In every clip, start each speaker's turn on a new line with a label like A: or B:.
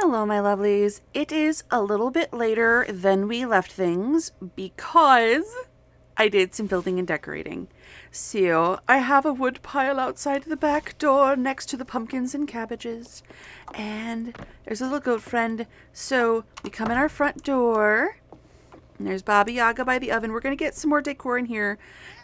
A: Hello, my lovelies. It is a little bit later than we left things because I did some building and decorating. So I have a wood pile outside the back door next to the pumpkins and cabbages. And there's a little goat friend. So we come in our front door. And there's Baba Yaga by the oven. We're going to get some more decor in here.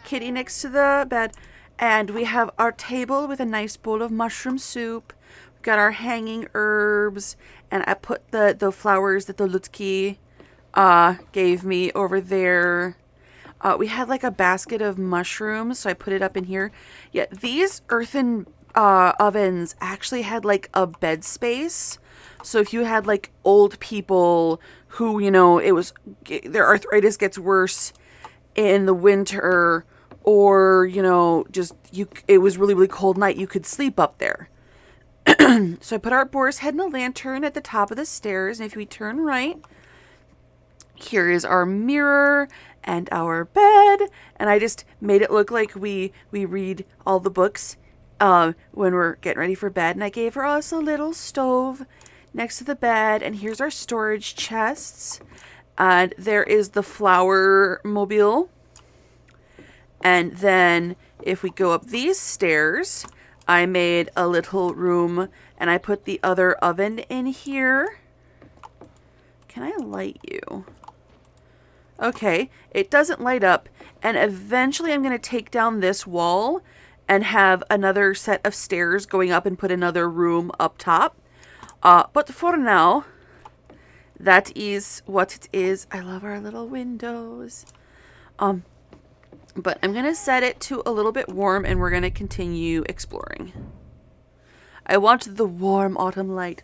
A: Kitty next to the bed. And we have our table with a nice bowl of mushroom soup. We've got our hanging herbs. And I put the flowers that the Lutki gave me over there. We had like a basket of mushrooms, so I put it up in here. Yeah, these earthen ovens actually had like a bed space. So if you had like old people who, their arthritis gets worse in the winter, or, it was really, really cold night, you could sleep up there. So I put our boar's head and a lantern at the top of the stairs, and if we turn right, here is our mirror and our bed, and I just made it look like we read all the books when we're getting ready for bed. And I gave her also a little stove next to the bed, and here's our storage chests, and there is the flower mobile. And then if we go up these stairs, I made a little room, and I put the other oven in here. Can I light you? Okay, it doesn't light up, and eventually I'm going to take down this wall and have another set of stairs going up and put another room up top. But for now, that is what it is. I love our little windows. But I'm going to set it to a little bit warm, and we're going to continue exploring. I want the warm autumn light.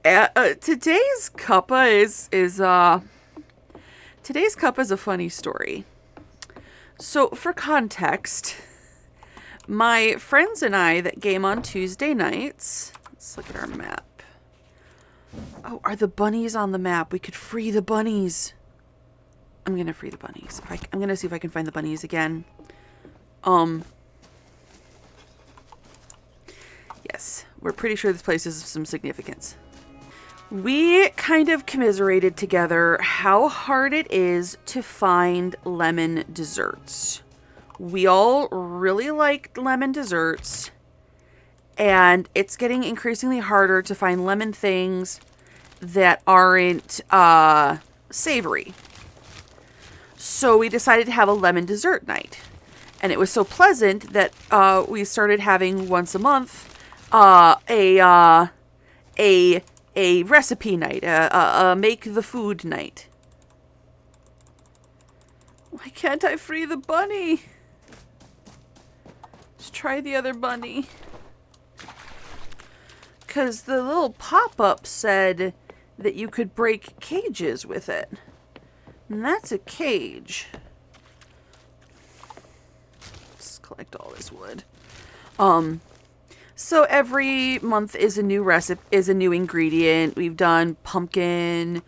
A: Today's Cuppa Today's Cuppa is a funny story. So, for context, my friends and I that game on Tuesday nights... Let's look at our map. Oh, are the bunnies on the map? We could free the bunnies. I'm going to free the bunnies. I'm going to see if I can find the bunnies again. Yes, we're pretty sure this place is of some significance. We kind of commiserated together how hard it is to find lemon desserts. We all really like lemon desserts, and it's getting increasingly harder to find lemon things that aren't savory. So we decided to have a lemon dessert night. And it was so pleasant that we started having once a month a recipe night, a make the food night. Why can't I free the bunny? Let's try the other bunny. Because the little pop-up said that you could break cages with it. And that's a cage. Let's collect all this wood. So every month is a new recipe, is a new ingredient. We've done pumpkin,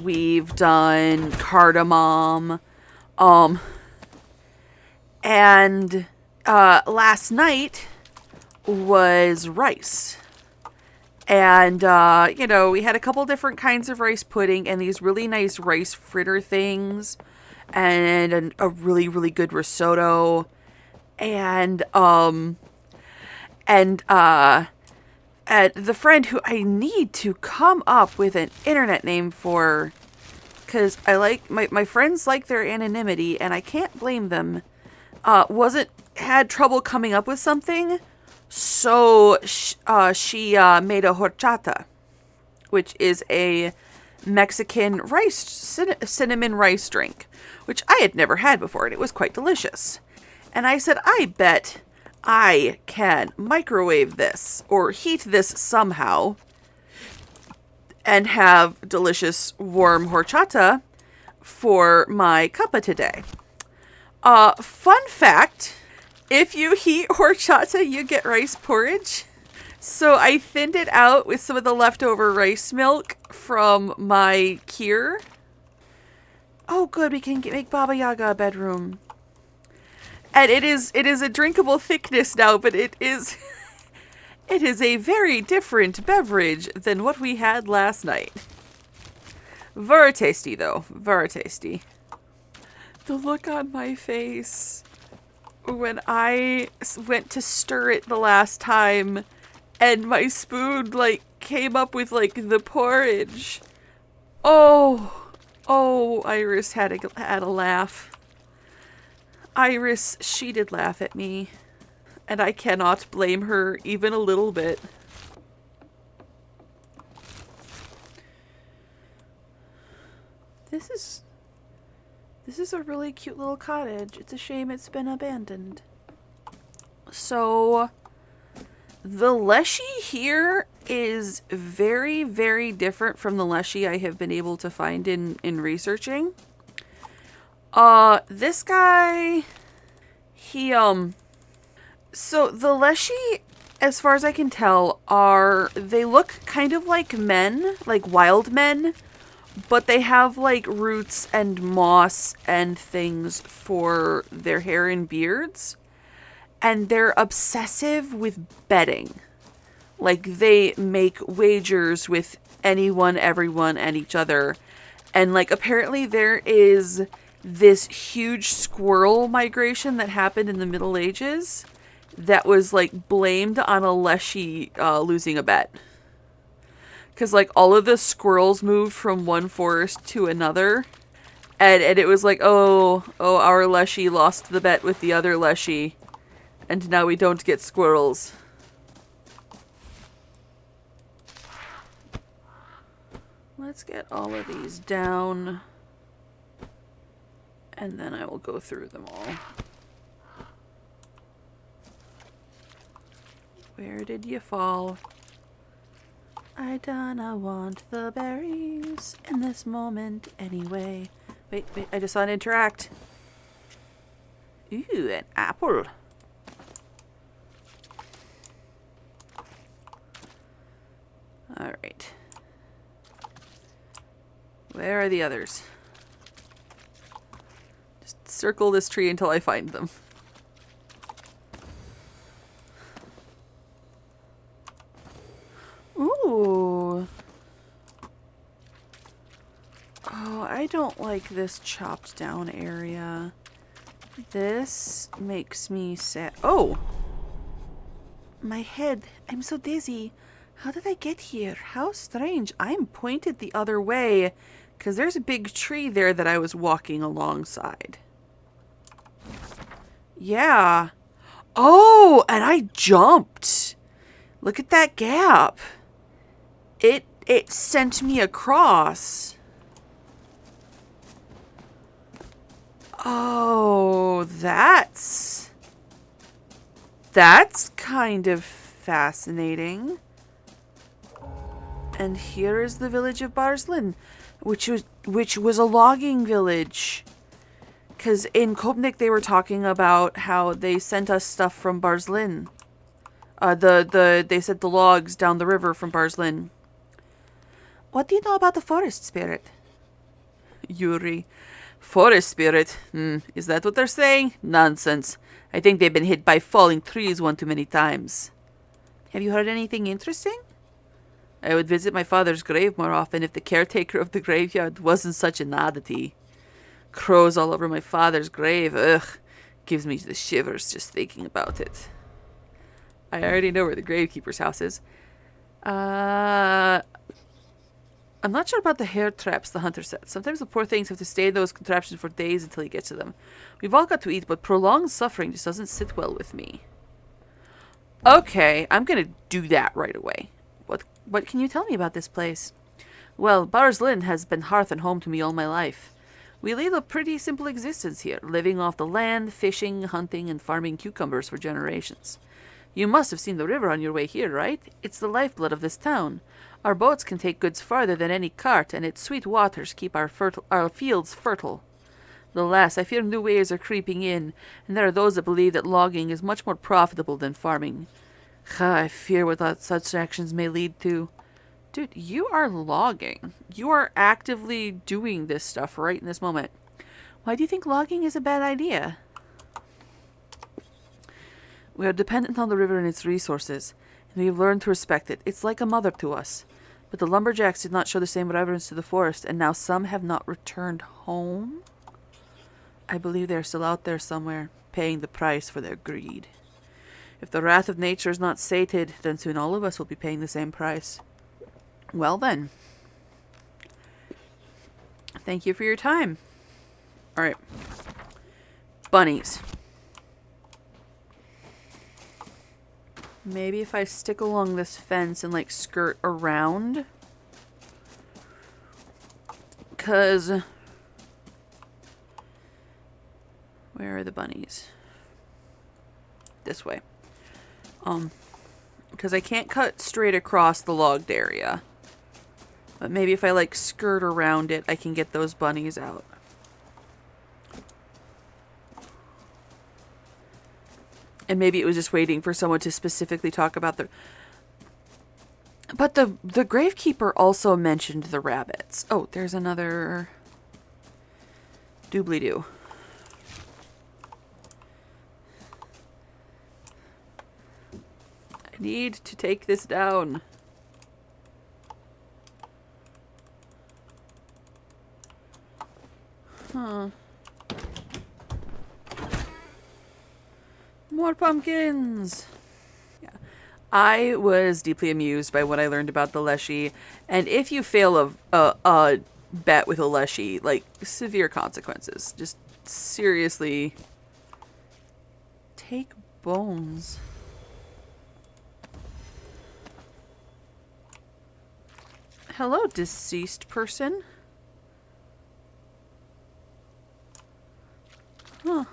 A: we've done cardamom, and last night was rice. And, we had a couple different kinds of rice pudding and these really nice rice fritter things and a really, really good risotto. And the friend who I need to come up with an internet name for, because I like, my friends like their anonymity and I can't blame them, had trouble coming up with something. So she made a horchata, which is a Mexican cinnamon rice drink, which I had never had before, and it was quite delicious. And I said, I bet I can microwave this or heat this somehow and have delicious warm horchata for my cuppa today. Fun fact... If you heat horchata, you get rice porridge. So I thinned it out with some of the leftover rice milk from my kheer. Oh, good. We can make Baba Yaga a bedroom. And it is a drinkable thickness now, but it is It is a very different beverage than what we had last night. Very tasty, though. Very tasty. The look on my face when I went to stir it the last time and my spoon, like, came up with, like, the porridge. Oh, Iris had a laugh. Iris, she did laugh at me. And I cannot blame her even a little bit. This is a really cute little cottage. It's a shame it's been abandoned. So, the Leshy here is very, very different from the Leshy I have been able to find in researching. This guy, so the Leshy, as far as I can tell, they look kind of like men, like wild men, but they have like roots and moss and things for their hair and beards. And they're obsessive with betting. Like, they make wagers with anyone, everyone, and each other. And, like, apparently there is this huge squirrel migration that happened in the Middle Ages that was, like, blamed on a Leshy losing a bet. Because, like, all of the squirrels moved from one forest to another. And it was like, oh, our Leshy lost the bet with the other Leshy. And now we don't get squirrels. Let's get all of these down. And then I will go through them all. Where did you fall? I dunna want the berries in this moment anyway. Wait, I just saw an interact. Ooh, an apple. Alright. Where are the others? Just circle this tree until I find them. Ooh. Oh, I don't like this chopped down area. This makes me sad. Oh! My head. I'm so dizzy. How did I get here? How strange. I'm pointed the other way because there's a big tree there that I was walking alongside. Yeah. Oh, and I jumped. Look at that gap. It sent me across. Oh, that's kind of fascinating. And here is the village of Barzlin, which was a logging village. Because in Kopnik they were talking about how they sent us stuff from Barzlin. They sent the logs down the river from Barzlin. What do you know about the forest spirit? Yuri. Forest spirit? Is that what they're saying? Nonsense. I think they've been hit by falling trees one too many times. Have you heard anything interesting? I would visit my father's grave more often if the caretaker of the graveyard wasn't such an oddity. Crows all over my father's grave. Ugh. Gives me the shivers just thinking about it. I already know where the gravekeeper's house is. I'm not sure about the hair traps the hunter set. Sometimes the poor things have to stay in those contraptions for days until he gets to them. We've all got to eat, but prolonged suffering just doesn't sit well with me. Okay, I'm gonna do that right away. What can you tell me about this place? Well, Barzlin has been hearth and home to me all my life. We lead a pretty simple existence here, living off the land, fishing, hunting, and farming cucumbers for generations. You must have seen the river on your way here, right? It's the lifeblood of this town. Our boats can take goods farther than any cart, and its sweet waters keep our fields fertile. Alas, I fear new ways are creeping in, and there are those that believe that logging is much more profitable than farming. I fear what such actions may lead to. Dude, you are logging. You are actively doing this stuff right in this moment. Why do you think logging is a bad idea? We are dependent on the river and its resources. and we've learned to respect it. It's like a mother to us. But the lumberjacks did not show the same reverence to the forest, and now some have not returned home. I believe they're still out there somewhere, paying the price for their greed. If the wrath of nature is not sated, then soon all of us will be paying the same price. Well then. Thank you for your time. Alright. Bunnies. Maybe if I stick along this fence and like skirt around. 'Cause where are the bunnies? This way. Because I can't cut straight across the logged area. But maybe if I like skirt around it, I can get those bunnies out. And maybe it was just waiting for someone to specifically talk about the... But the gravekeeper also mentioned the rabbits. Oh, there's another... doobly-doo. I need to take this down. Huh. More pumpkins! Yeah. I was deeply amused by what I learned about the Leshy, and if you fail a bet with a Leshy, like, severe consequences. Just seriously take bones. Hello, deceased person. Huh.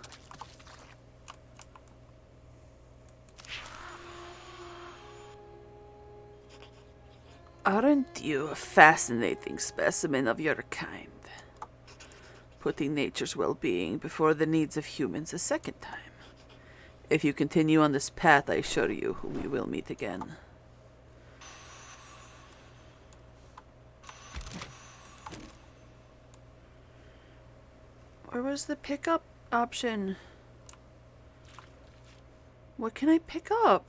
A: Aren't you a fascinating specimen of your kind? Putting nature's well-being before the needs of humans a second time. If you continue on this path, I assure you we will meet again. Where was the pickup option? What can I pick up?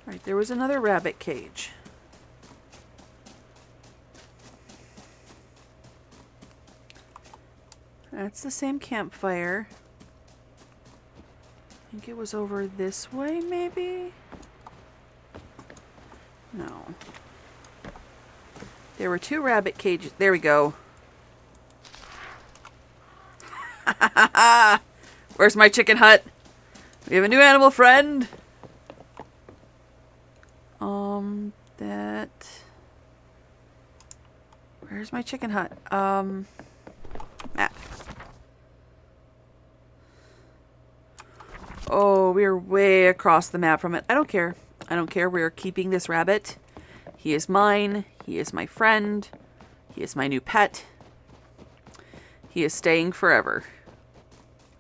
A: Right, there was another rabbit cage. That's the same campfire. I think it was over this way, maybe? No. There were two rabbit cages. There we go. Where's my chicken hut? We have a new animal friend. That... Where's my chicken hut? Map. Oh, we're way across the map from it. I don't care. I don't care. We're keeping this rabbit. He is mine. He is my friend. He is my new pet. He is staying forever.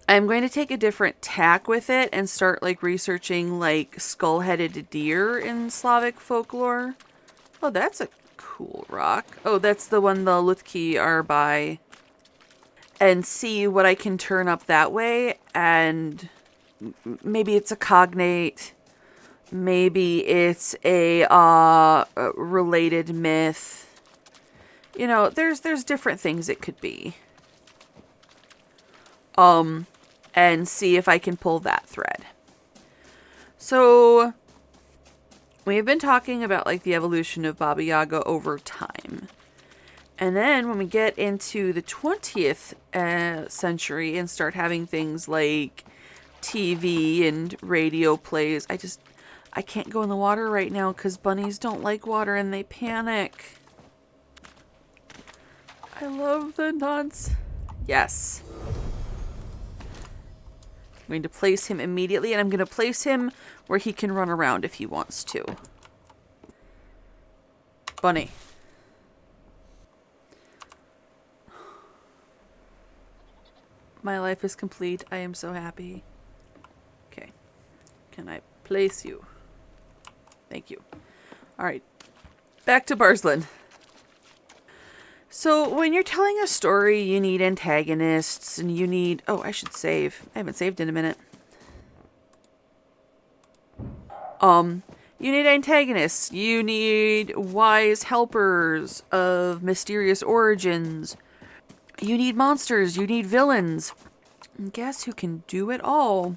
A: I'm going to take a different tack with it and start like researching like skull-headed deer in Slavic folklore. Oh, that's a cool rock. Oh, that's the one the Luthki are by. And see what I can turn up that way. And maybe it's a cognate. Maybe it's a related myth. You know, there's different things it could be. And see if I can pull that thread. So, we've been talking about like the evolution of Baba Yaga over time. And then when we get into the 20th century and start having things like TV and radio plays, I can't go in the water right now because bunnies don't like water and they panic. I love the nuts. Yes. I'm going to place him immediately, and I'm going to place him where he can run around if he wants to. Bunny. My life is complete. I am so happy. Okay. Can I place you? Thank you. Alright. Back to Barsland. So when you're telling a story, you need antagonists and you need... Oh, I should save. I haven't saved in a minute. You need antagonists. You need wise helpers of mysterious origins. You need monsters. You need villains. And guess who can do it all?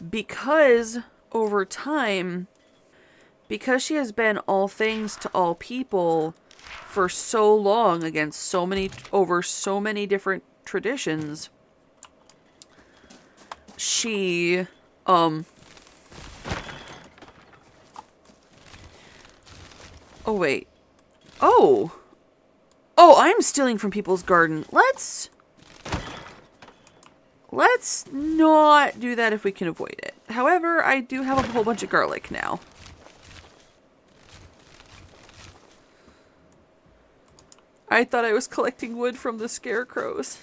A: Because over time, because she has been all things to all people for so long against so many, over so many different traditions, she, oh wait. Oh, I'm stealing from people's garden. Let's not do that if we can avoid it. However, I do have a whole bunch of garlic now. I thought I was collecting wood from the scarecrows.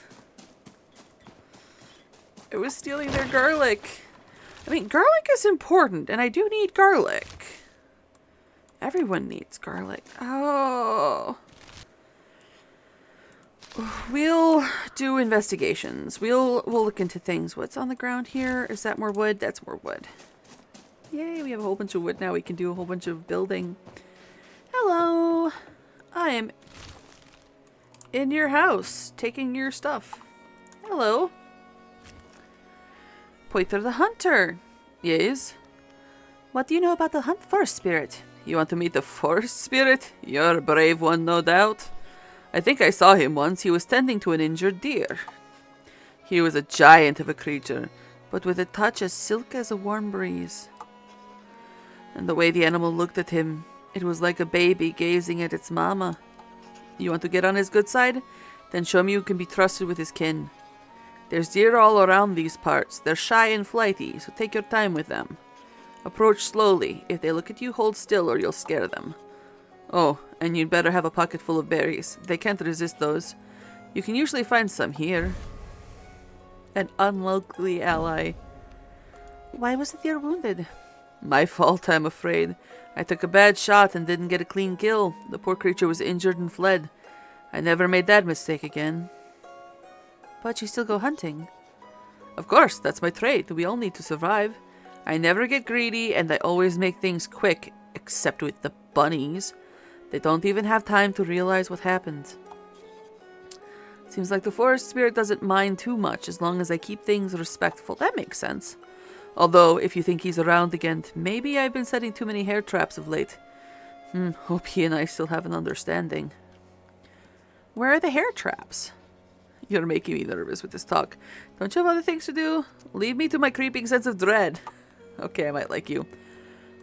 A: I was stealing their garlic. I mean, garlic is important, and I do need garlic. Everyone needs garlic. Oh. We'll do investigations. We'll look into things. What's on the ground here? Is that more wood? That's more wood. Yay, we have a whole bunch of wood now. We can do a whole bunch of building. Hello. I am in your house, taking your stuff. Hello. Poiter the Hunter. Yes. What do you know about the forest spirit? You want to meet the forest spirit? You're a brave one, no doubt. I think I saw him once. He was tending to an injured deer. He was a giant of a creature, but with a touch as silk as a warm breeze. And the way the animal looked at him, it was like a baby gazing at its mama. You want to get on his good side? Then show me you can be trusted with his kin. There's deer all around these parts. They're shy and flighty, so take your time with them. Approach slowly. If they look at you, hold still or you'll scare them. Oh, and you'd better have a pocket full of berries. They can't resist those. You can usually find some here. An unlikely ally. Why was the deer wounded? My fault, I'm afraid. I took a bad shot and didn't get a clean kill. The poor creature was injured and fled. I never made that mistake again. But you still go hunting? Of course, that's my trade. We all need to survive. I never get greedy, and I always make things quick, except with the bunnies. They don't even have time to realize what happened. Seems like the forest spirit doesn't mind too much as long as I keep things respectful. That makes sense. Although, if you think he's around again, maybe I've been setting too many hair traps of late. Hope he and I still have an understanding. Where are the hair traps? You're making me nervous with this talk. Don't you have other things to do? Leave me to my creeping sense of dread. Okay, I might like you.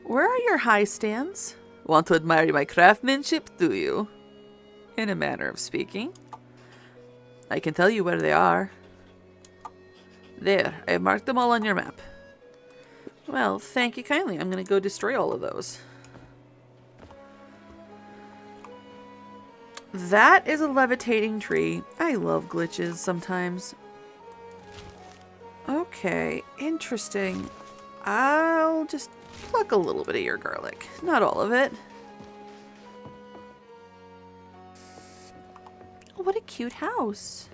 A: Where are your high stands? Want to admire my craftsmanship, do you? In a manner of speaking. I can tell you where they are. There, I have marked them all on your map. Well, thank you kindly. I'm going to go destroy all of those. That is a levitating tree. I love glitches sometimes. Okay, interesting. I'll just pluck a little bit of your garlic. Not all of it. What a cute house.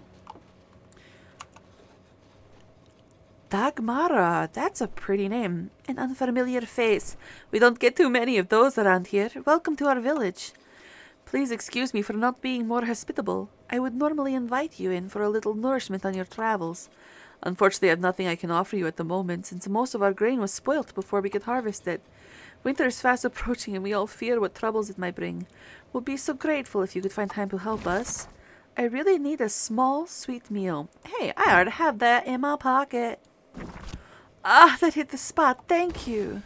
A: Dagmara, that's a pretty name. An unfamiliar face. We don't get too many of those around here. Welcome to our village. Please excuse me for not being more hospitable. I would normally invite you in for a little nourishment on your travels. Unfortunately, I have nothing I can offer you at the moment, since most of our grain was spoilt before we could harvest it. Winter is fast approaching, and we all fear what troubles it might bring. We'll be so grateful if you could find time to help us. I really need a small, sweet meal. Hey, I already have that in my pocket. Ah, that hit the spot. Thank you.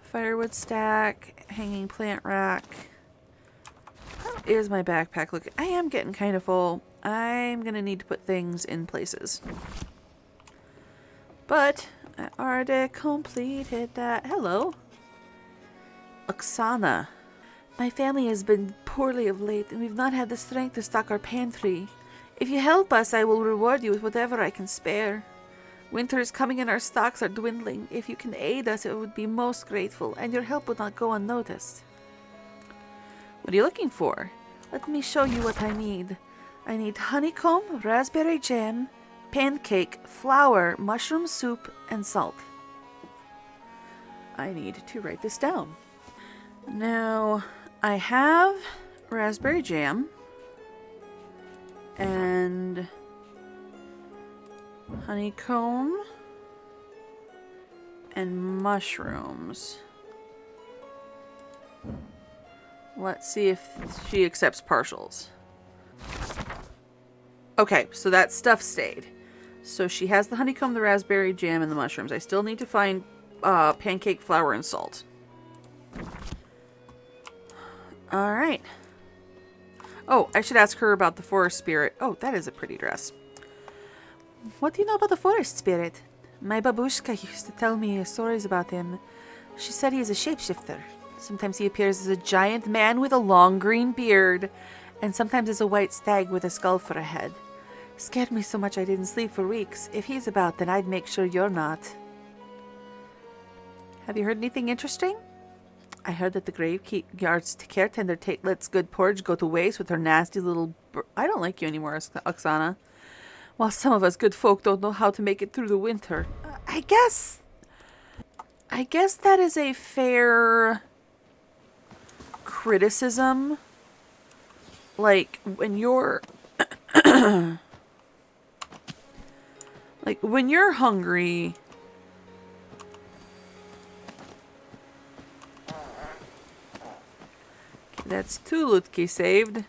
A: Firewood stack, hanging plant rack. How is my backpack looking? I am getting kind of full. I'm going to need to put things in places. But I already completed that. Hello. Oksana. My family has been poorly of late, and we've not had the strength to stock our pantry. If you help us, I will reward you with whatever I can spare. Winter is coming and our stocks are dwindling. If you can aid us, it would be most grateful, and your help would not go unnoticed. What are you looking for? Let me show you what I need. I need honeycomb, raspberry jam, pancake, flour, mushroom soup, and salt. I need to write this down. Now, I have raspberry jam and honeycomb and mushrooms. Let's see if she accepts partials. Okay, so that stuff stayed. So she has the honeycomb, the raspberry jam, and the mushrooms. I still need to find pancake flour and salt. Alright. Oh, I should ask her about the forest spirit. Oh, that is a pretty dress. What do you know about the forest spirit? My babushka used to tell me stories about him. She said he is a shapeshifter. Sometimes he appears as a giant man with a long green beard, and sometimes as a white stag with a skull for a head. Scared me so much I didn't sleep for weeks. If he's about, then I'd make sure you're not. Have you heard anything interesting? I heard that the graveyard's caretaker lets good porridge go to waste with her nasty little... I don't like you anymore, Oksana. While some of us good folk don't know how to make it through the winter. I guess that is a fair criticism. Like, when you're... like, when you're hungry... That's 2 Lutki saved.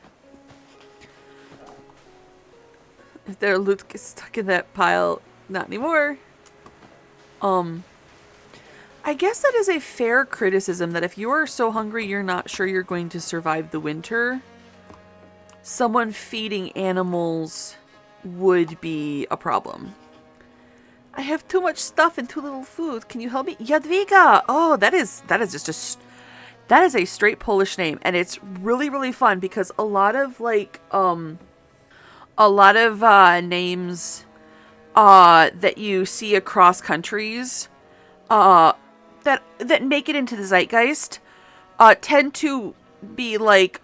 A: Is there a Lutki stuck in that pile? Not anymore. I guess that is a fair criticism that if you are so hungry you're not sure you're going to survive the winter, someone feeding animals would be a problem. I have too much stuff and too little food. Can you help me? Jadwiga! Oh, that is just a... That is a straight Polish name, and it's really, really fun because a lot of names that you see across countries that make it into the zeitgeist tend to be like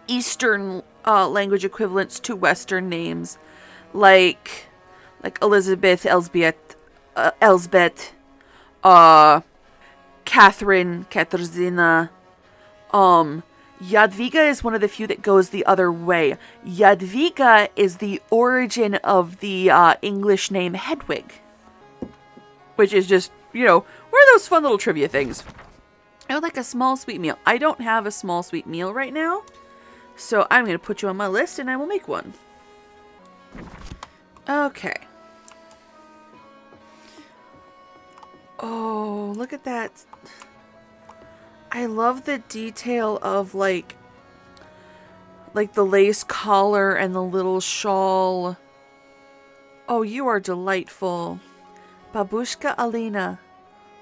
A: Eastern language equivalents to Western names, like Elizabeth, Elsbeth, Catherine, Katarzyna. Jadwiga is one of the few that goes the other way. Jadwiga is the origin of the English name Hedwig. Which is just, one of those fun little trivia things. I would like a small sweet meal. I don't have a small sweet meal right now. So I'm going to put you on my list and I will make one. Okay. Oh, look at that. I love the detail of like the lace collar and the little shawl. Oh, you are delightful. Babushka Alina,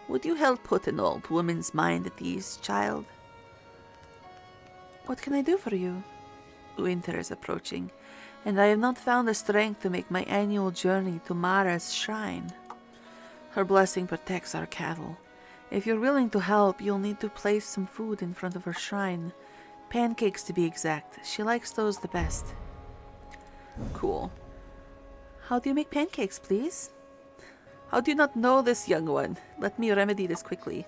A: would you help put an old woman's mind at ease, child? What can I do for you? Winter is approaching, and I have not found the strength to make my annual journey to Mara's shrine. Her blessing protects our cattle. If you're willing to help, you'll need to place some food in front of her shrine. Pancakes, to be exact. She likes those the best. Cool. How do you make pancakes, please? How do you not know this, young one? Let me remedy this quickly.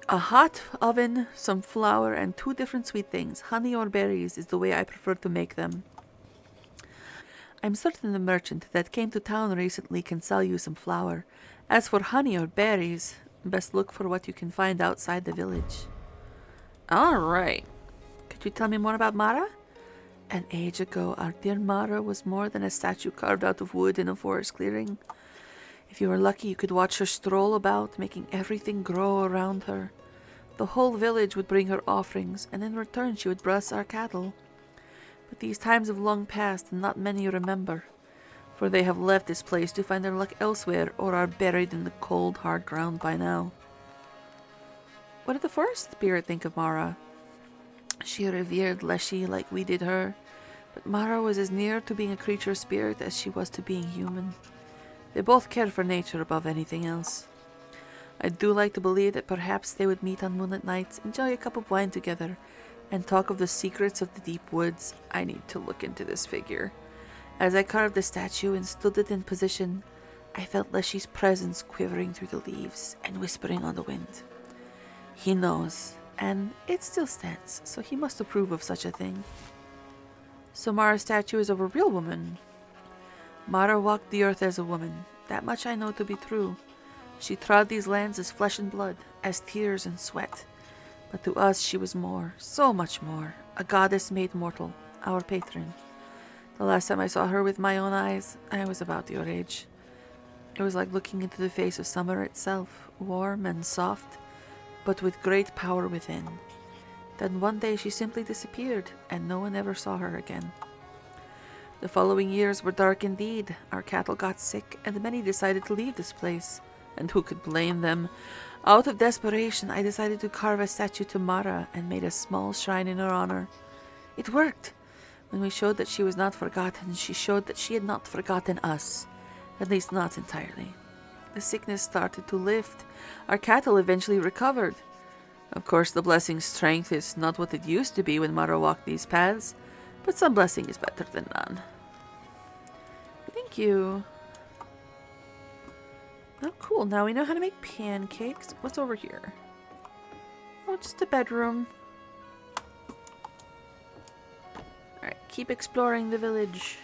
A: A hot oven, some flour, and 2 different sweet things. Honey or berries is the way I prefer to make them. I'm certain the merchant that came to town recently can sell you some flour. As for honey or berries, best look for what you can find outside the village. Alright. Could you tell me more about Mara? An age ago, our dear Mara was more than a statue carved out of wood in a forest clearing. If you were lucky, you could watch her stroll about, making everything grow around her. The whole village would bring her offerings, and in return she would bless our cattle. But these times have long passed, and not many remember, for they have left this place to find their luck elsewhere, or are buried in the cold, hard ground by now. What did the forest spirit think of Mara? She revered Leshy like we did her, but Mara was as near to being a creature spirit as she was to being human. They both cared for nature above anything else. I do like to believe that perhaps they would meet on moonlit nights, enjoy a cup of wine together, and talk of the secrets of the deep woods. I need to look into this figure. As I carved the statue and stood it in position, I felt Leshy's presence quivering through the leaves and whispering on the wind. He knows, and it still stands, so he must approve of such a thing. So Mara's statue is of a real woman. Mara walked the earth as a woman. That much I know to be true. She trod these lands as flesh and blood, as tears and sweat. But to us she was more, so much more, a goddess made mortal, our patron. The last time I saw her with my own eyes, I was about your age. It was like looking into the face of summer itself, warm and soft, but with great power within. Then one day she simply disappeared, and no one ever saw her again. The following years were dark indeed. Our cattle got sick, and many decided to leave this place. And who could blame them? Out of desperation, I decided to carve a statue to Mara and made a small shrine in her honor. It worked. When we showed that she was not forgotten, she showed that she had not forgotten us. At least not entirely. The sickness started to lift. Our cattle eventually recovered. Of course, the blessing's strength is not what it used to be when Mara walked these paths, but some blessing is better than none. Thank you. Oh, cool. Now we know how to make pancakes. What's over here? Oh, just a bedroom. Alright, keep exploring the village.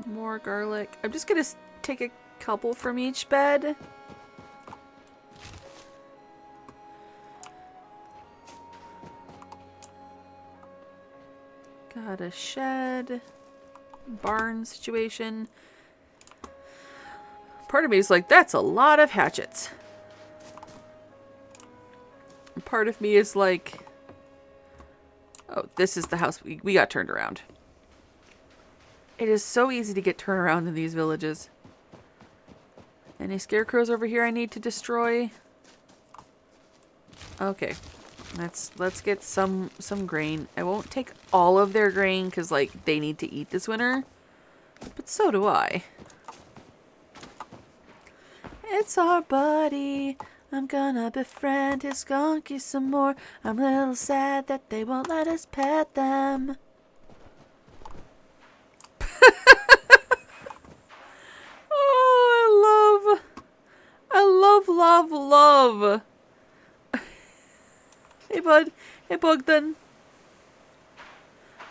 A: More garlic. I'm just gonna take a couple from each bed. Got a shed. Barn situation. Part of me is like, that's a lot of hatchets. And part of me is like, oh, this is the house we got turned around. It is so easy to get turned around in these villages. Any scarecrows over here I need to destroy? Okay. Let's get some grain. I won't take all of their grain because like they need to eat this winter. But so do I. It's our buddy. I'm gonna befriend his skunky some more. I'm a little sad that they won't let us pet them. Oh, I love. Hey, bud. Hey, Bogdan.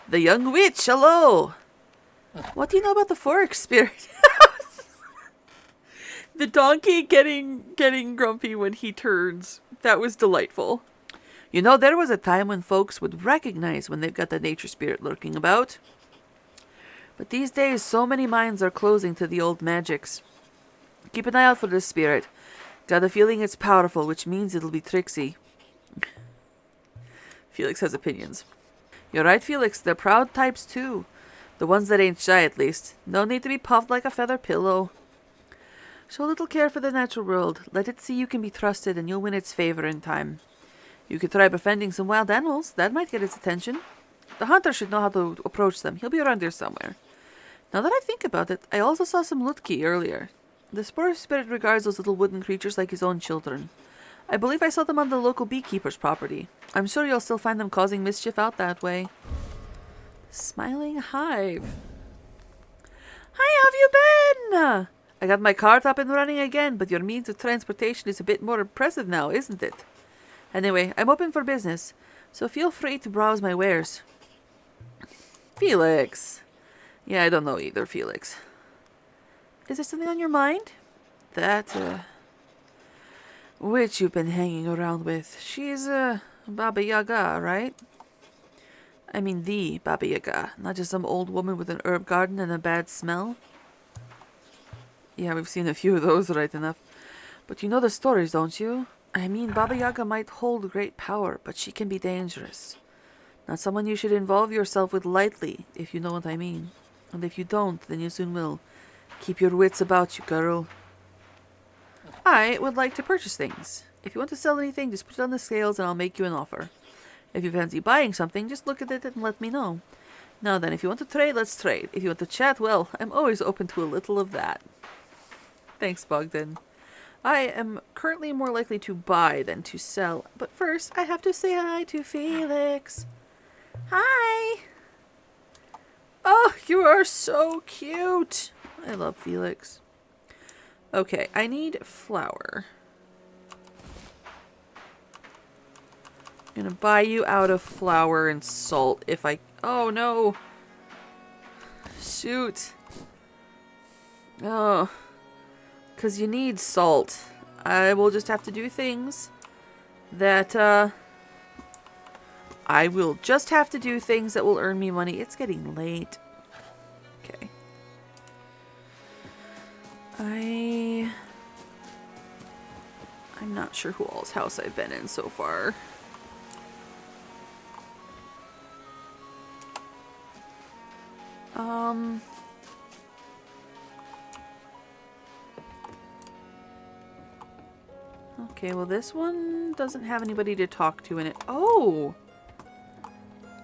A: The young witch, hello. What do you know about the forest spirit? The donkey getting grumpy when he turns. That was delightful. You know, there was a time when folks would recognize when they've got the nature spirit lurking about. But these days, so many minds are closing to the old magics. Keep an eye out for this spirit. Got a feeling it's powerful, which means it'll be tricksy. Felix has opinions. You're right, Felix. They're proud types, too. The ones that ain't shy, at least. No need to be puffed like a feather pillow. Show little care for the natural world. Let it see you can be trusted, and you'll win its favor in time. You could try befriending some wild animals. That might get its attention. The hunter should know how to approach them. He'll be around here somewhere. Now that I think about it, I also saw some Lutki earlier. The spore spirit regards those little wooden creatures like his own children. I believe I saw them on the local beekeeper's property. I'm sure you'll still find them causing mischief out that way. Smiling Hive. Hi, how have you been? I got my cart up and running again, but your means of transportation is a bit more impressive now, isn't it? Anyway, I'm open for business, so feel free to browse my wares. Felix. Yeah, I don't know either, Felix. Is there something on your mind? That, witch you've been hanging around with. She's, Baba Yaga, right? I mean the Baba Yaga, not just some old woman with an herb garden and a bad smell. Yeah, we've seen a few of those, right enough. But you know the stories, don't you? I mean, Baba Yaga might hold great power, but she can be dangerous. Not someone you should involve yourself with lightly, if you know what I mean. And if you don't, then you soon will. Keep your wits about you, girl. I would like to purchase things. If you want to sell anything, just put it on the scales and I'll make you an offer. If you fancy buying something, just look at it and let me know. Now then, if you want to trade, let's trade. If you want to chat, well, I'm always open to a little of that. Thanks, Bogdan. I am currently more likely to buy than to sell. But first, I have to say hi to Felix. Hi! Oh, you are so cute! I love Felix. Okay, I need flour. I'm gonna buy you out of flour and salt if I... Oh, no! Shoot! Oh... Because you need salt. I will just have to do things that, I will just have to do things that will earn me money. It's getting late. Okay. I'm not sure who all's house I've been in so far. Okay, well this one doesn't have anybody to talk to in it. Oh!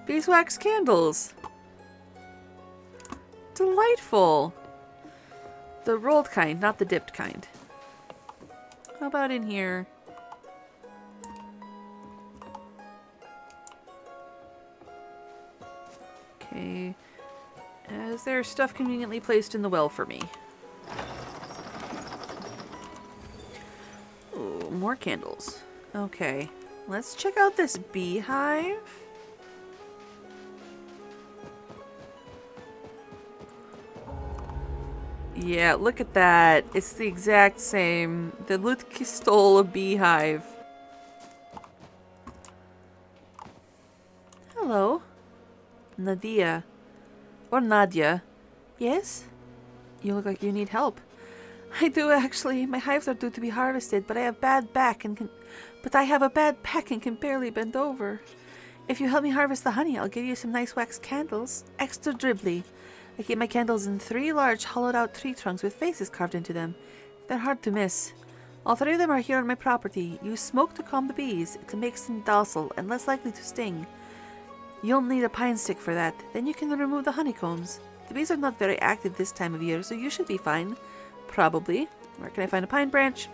A: Beeswax candles! Delightful! The rolled kind, not the dipped kind. How about in here? Okay. Is there stuff conveniently placed in the well for me? Oh, more candles. Okay. Let's check out this beehive. Yeah, look at that. It's the exact same. The Lutki stole a beehive. Hello. Nadia. Or Nadia. Yes? You look like you need help. I do actually. My hives are due to be harvested, but I have bad back and I have a bad back and can barely bend over. If you help me harvest the honey, I'll give you some nice wax candles. Extra dribbly. I keep my candles in 3 large hollowed-out tree trunks with faces carved into them. They're hard to miss. All 3 of them are here on my property. Use smoke to calm the bees. It makes them docile and less likely to sting. You'll need a pine stick for that. Then you can remove the honeycombs. The bees are not very active this time of year, so you should be fine. Probably. Where can I find a pine branch?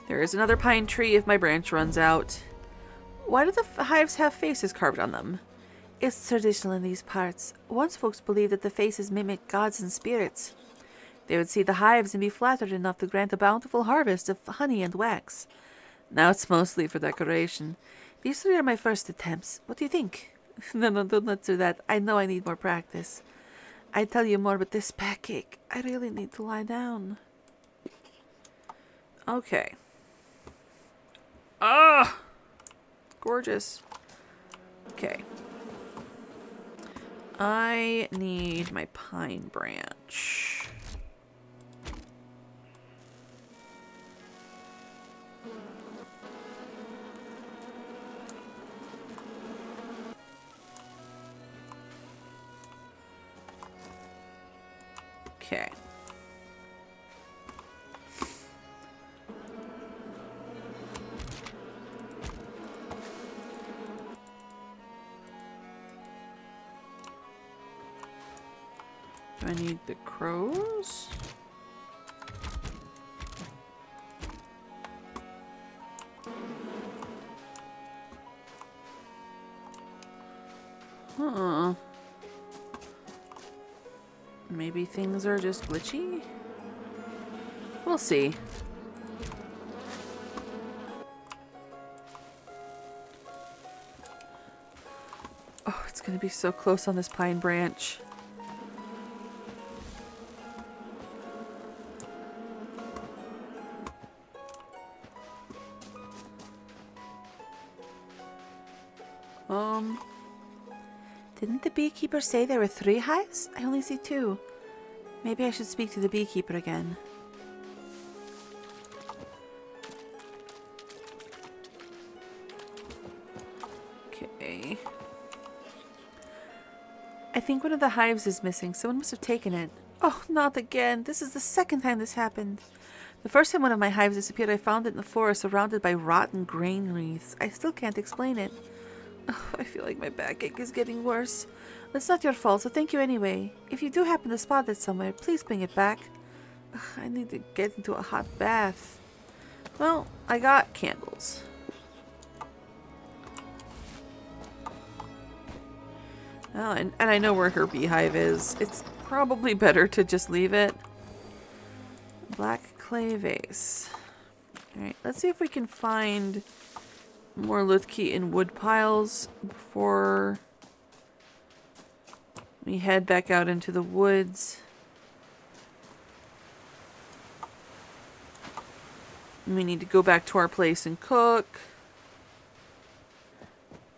A: There is another pine tree if my branch runs out. Why do the hives have faces carved on them? It's traditional in these parts. Once folks believed that the faces mimic gods and spirits. They would see the hives and be flattered enough to grant a bountiful harvest of honey and wax. Now it's mostly for decoration. These 3 are my first attempts. What do you think? No, don't answer that. I know I need more practice. I'd tell you more, but this backache. I really need to lie down. Okay. Ah! Gorgeous. Okay. I need my pine branch. Okay. Do I need the crows? Huh. Maybe things are just glitchy? We'll see. Oh, it's gonna be so close on this pine branch. Didn't the beekeeper say there were 3 hives? I only see 2. Maybe I should speak to the beekeeper again. Okay. I think one of the hives is missing. Someone must have taken it. Oh, not again. This is the 2nd time this happened. The first time one of my hives disappeared, I found it in the forest surrounded by rotten grain wreaths. I still can't explain it. Oh, I feel like my backache is getting worse. It's not your fault, so thank you anyway. If you do happen to spot it somewhere, please bring it back. Ugh, I need to get into a hot bath. Well, I got candles. Oh, and I know where her beehive is. It's probably better to just leave it. Black clay vase. Alright, let's see if we can find more Luthki in wood piles before we head back out into the woods. We need to go back to our place and cook.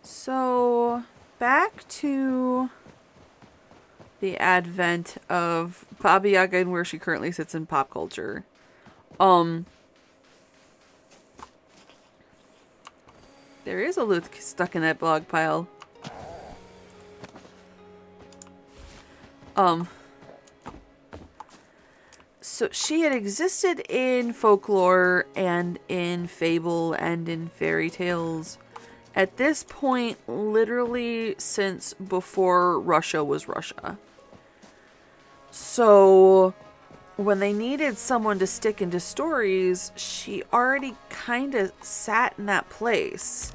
A: So, back to the advent of Baba Yaga and where she currently sits in pop culture. There is a Luth stuck in that blog pile. So she had existed in folklore and in fable and in fairy tales at this point literally since before Russia was Russia. So when they needed someone to stick into stories, she already kind of sat in that place.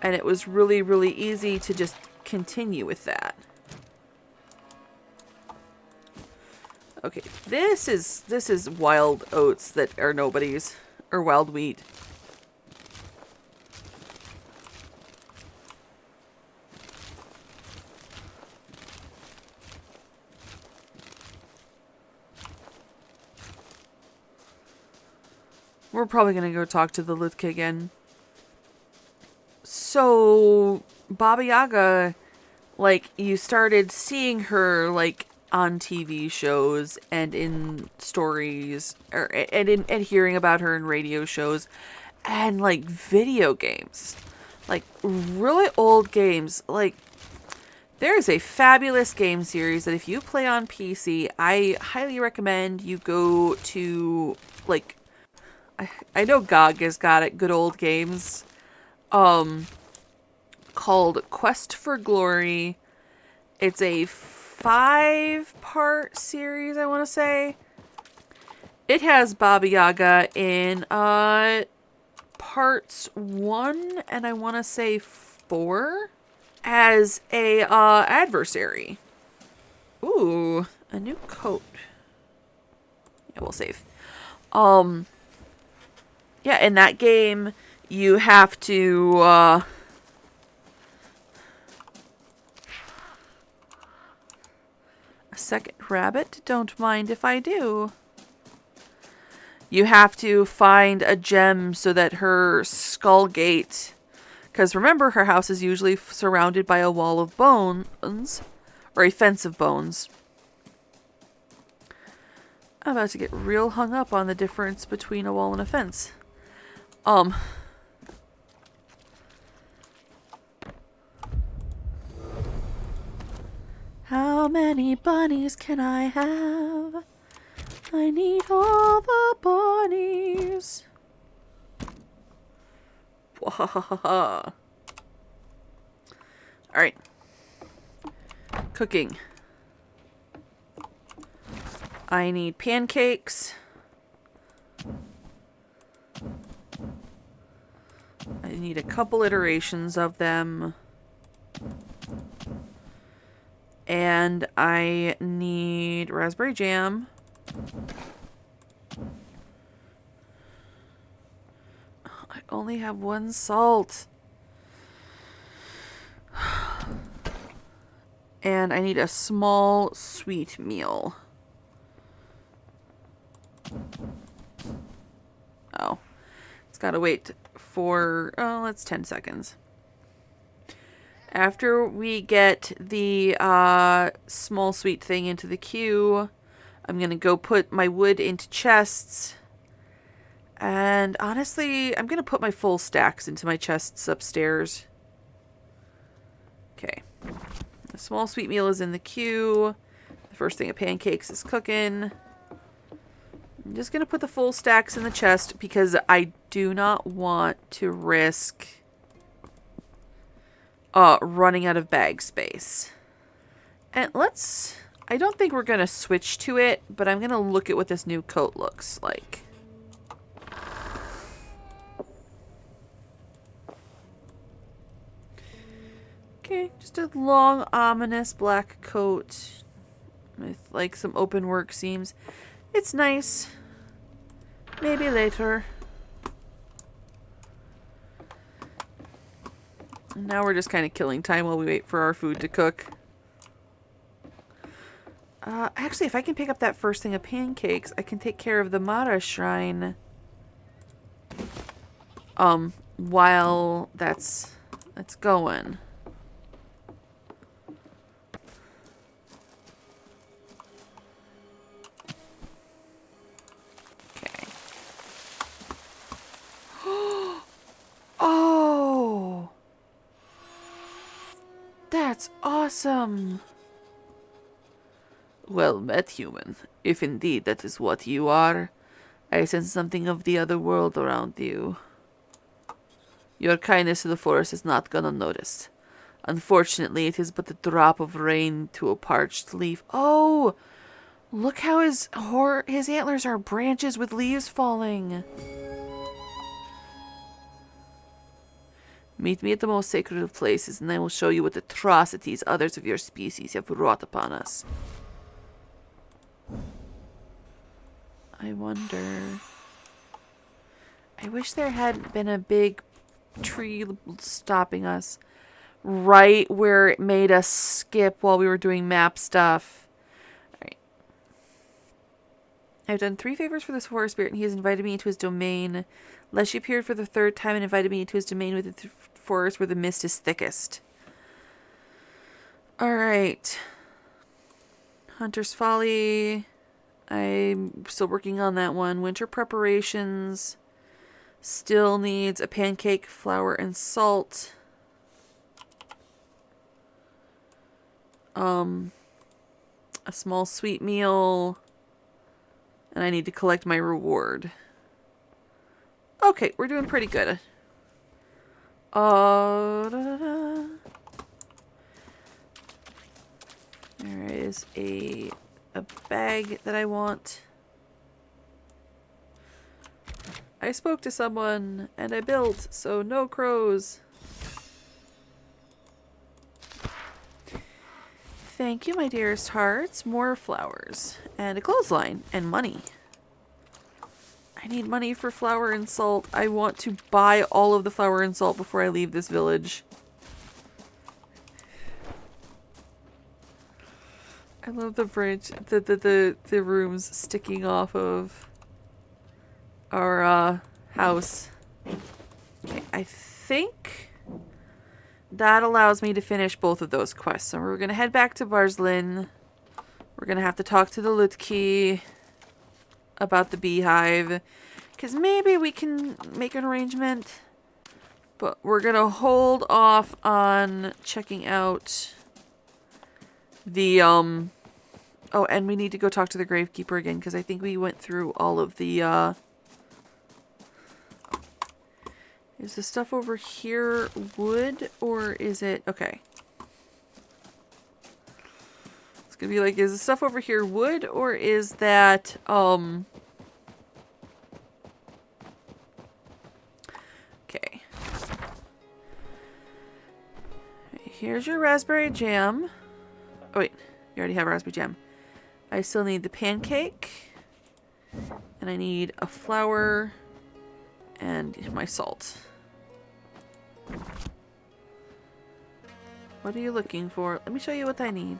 A: And it was really, really easy to just continue with that. Okay, this is wild oats that are nobody's, or wild wheat. We're probably gonna go talk to the Luthki again. So, Baba Yaga, like, you started seeing her, like, on TV shows and in stories, and hearing about her in radio shows, and, like, video games. Like, really old games. Like, there's a fabulous game series that if you play on PC, I highly recommend you go to, like, I know GOG has got it, good old games. Called Quest for Glory. It's a 5-part series, I want to say. It has Baba Yaga in parts 1 and I want to say 4 as a adversary. Ooh, a new coat. Yeah, we'll save. Yeah, in that game you have to a second rabbit, don't mind if I do. You have to find a gem so that her skull gate, because remember her house is usually surrounded by a wall of bones, or a fence of bones. I'm about to get real hung up on the difference between a wall and a fence. How many bunnies can I have? I need all the bunnies. Alright. Cooking. I need pancakes. I need a couple iterations of them. And I need raspberry jam. I only have 1 salt. And I need a small sweet meal. Oh. It's gotta wait for, that's 10 seconds. After we get the small sweet thing into the queue, I'm going to go put my wood into chests. And honestly, I'm going to put my full stacks into my chests upstairs. Okay. The small sweet meal is in the queue. The first thing of pancakes is cooking. I'm just going to put the full stacks in the chest because I do not want to risk running out of bag space. And let's... I don't think we're going to switch to it, but I'm going to look at what this new coat looks like. Okay, just a long, ominous black coat with like some open work seams. It's nice. Maybe later. And now we're just kind of killing time while we wait for our food to cook. Actually, if I can pick up that first thing of pancakes, I can take care of the Mara shrine. While that's going. Okay. Oh! That's awesome! Well met, human. If indeed that is what you are, I sense something of the other world around you. Your kindness to the forest is not gonna notice. Unfortunately, it is but a drop of rain to a parched leaf. Oh! Look how his antlers are branches with leaves falling. Meet me at the most sacred of places, and I will show you what atrocities others of your species have wrought upon us. I wonder... I wish there hadn't been a big tree stopping us right where it made us skip while we were doing map stuff. Alright. I've done 3 favors for this forest spirit, and he has invited me into his domain. Leshy appeared for the 3rd time and invited me into his domain with the forest where the mist is thickest. Alright. Hunter's Folly. I'm still working on that one. Winter preparations. Still needs a pancake, flour, and salt. A small sweet meal. And I need to collect my reward. Okay, we're doing pretty good. There is a bag that I want. I spoke to someone and I built, so no crows. Thank you, my dearest hearts. More flowers and a clothesline and money. I need money for flour and salt. I want to buy all of the flour and salt before I leave this village. I love the bridge, the rooms sticking off of our house. Okay, I think that allows me to finish both of those quests. So we're gonna head back to Barzlin. We're gonna have to talk to the Lutki about the beehive, because maybe we can make an arrangement. But we're gonna hold off on checking out the oh, and we need to go talk to the gravekeeper again, because I think we went through all of the is the stuff over here wood, or is it... Okay. It's gonna be like, is the stuff over here wood, or is that, Okay. Here's your raspberry jam. Oh, wait. You already have raspberry jam. I still need the pancake. And I need a flour and my salt. What are you looking for? Let me show you what I need.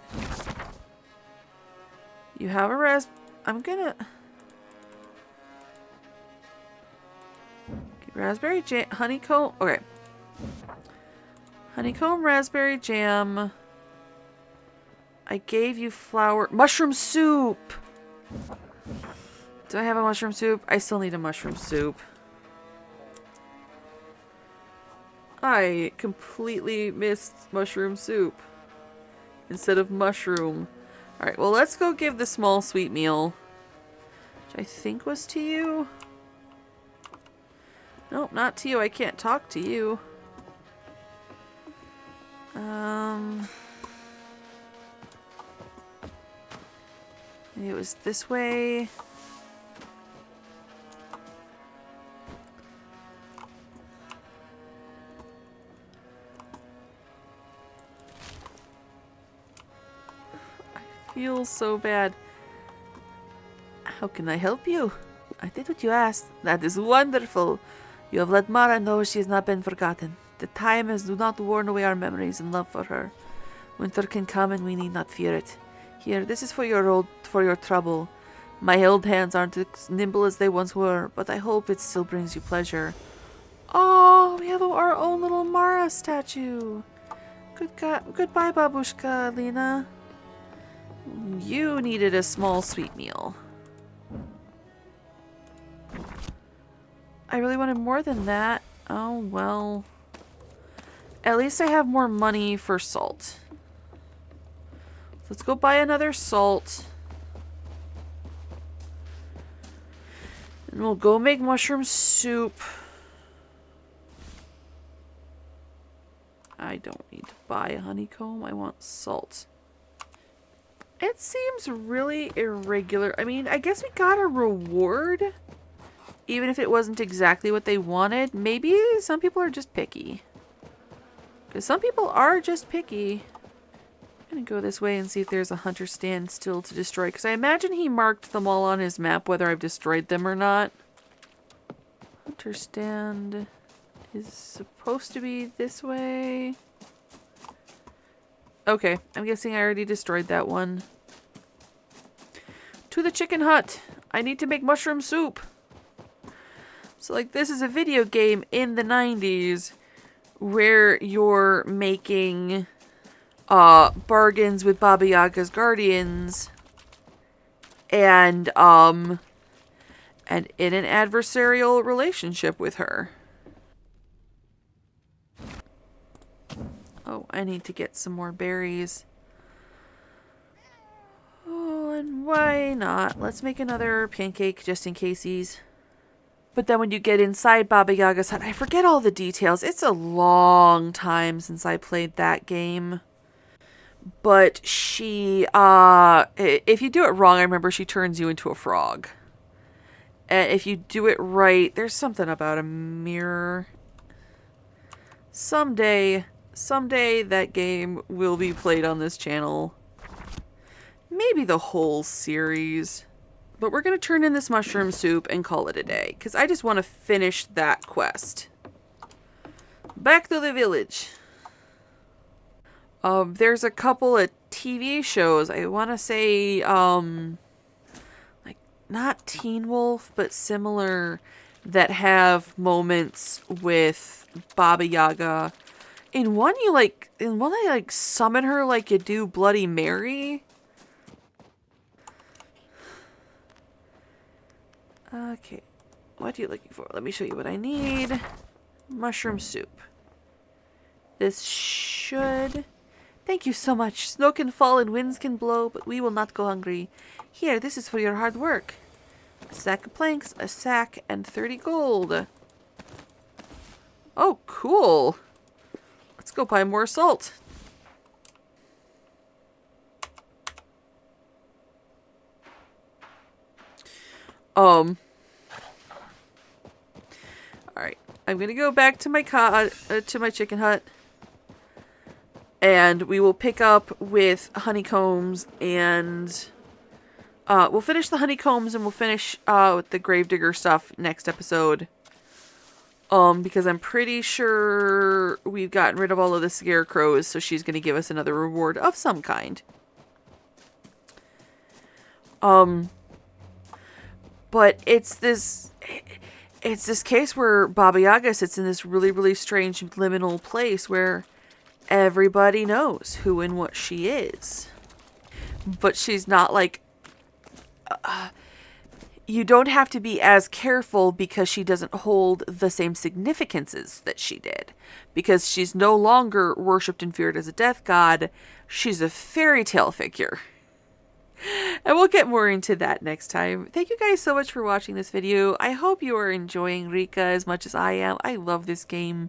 A: You have a I'm gonna... Raspberry jam... Honeycomb... Okay. Honeycomb raspberry jam. I gave you flour... Mushroom soup! Do I have a mushroom soup? I still need a mushroom soup. I completely missed mushroom soup instead of mushroom. Alright, well, let's go give the small sweet meal, which I think was to you. Nope, not to you. I can't talk to you. It was this way. I feel so bad. How can I help you? I did what you asked. That is wonderful. You have let Mara know she has not been forgotten. The time has not worn away our memories and love for her. Winter can come and we need not fear it. Here, this is for your trouble. My held hands aren't as nimble as they once were, but I hope it still brings you pleasure. Oh, we have our own little Mara statue. Goodbye, Babushka, Lena. You needed a small sweet meal. I really wanted more than that. Oh, well. At least I have more money for salt. Let's go buy another salt. And we'll go make mushroom soup. I don't need to buy a honeycomb. I want salt. It seems really irregular. I mean, I guess we got a reward. Even if it wasn't exactly what they wanted. Maybe some people are just picky. Because some people are just picky. I'm going to go this way and see if there's a hunter stand still to destroy. Because I imagine he marked them all on his map whether I've destroyed them or not. Hunter stand is supposed to be this way. Okay, I'm guessing I already destroyed that one. To the chicken hut. I need to make mushroom soup. So, like, this is a video game in the 90s where you're making bargains with Baba Yaga's guardians and in an adversarial relationship with her. Oh, I need to get some more berries. Oh, and why not? Let's make another pancake just in caseies. But then when you get inside Baba Yaga's hut, I forget all the details. It's a long time since I played that game. But she, if you do it wrong, I remember she turns you into a frog. And if you do it right, there's something about a mirror. Someday that game will be played on this channel. Maybe the whole series. But we're going to turn in this mushroom soup and call it a day. Because I just want to finish that quest. Back to the village. There's a couple of TV shows. I want to say, like, not Teen Wolf, but similar, that have moments with Baba Yaga. In one, they summon her like you do Bloody Mary. Okay, what are you looking for? Let me show you what I need. Mushroom soup. This should... Thank you so much. Snow can fall and winds can blow, but we will not go hungry. Here, this is for your hard work. A sack of planks, a sack, and 30 gold. Oh, cool. Let's go buy more salt. Alright, I'm gonna go back to my chicken hut. And we will pick up with honeycombs and... we'll finish the honeycombs and we'll finish with the gravedigger stuff next episode. Because I'm pretty sure we've gotten rid of all of the scarecrows, so she's gonna give us another reward of some kind. But it's this case where Baba Yaga sits in this really, really strange liminal place where everybody knows who and what she is. But she's not like... you don't have to be as careful because she doesn't hold the same significances that she did. Because she's no longer worshipped and feared as a death god. She's a fairy tale figure. And we'll get more into that next time. Thank you guys so much for watching this video. I hope you are enjoying Reka as much as I am. I love this game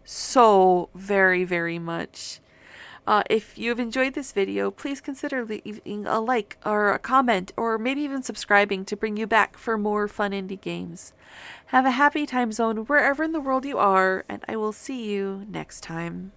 A: so very, very much. If you've enjoyed this video, please consider leaving a like or a comment or maybe even subscribing to bring you back for more fun indie games. Have a happy time zone wherever in the world you are, and I will see you next time.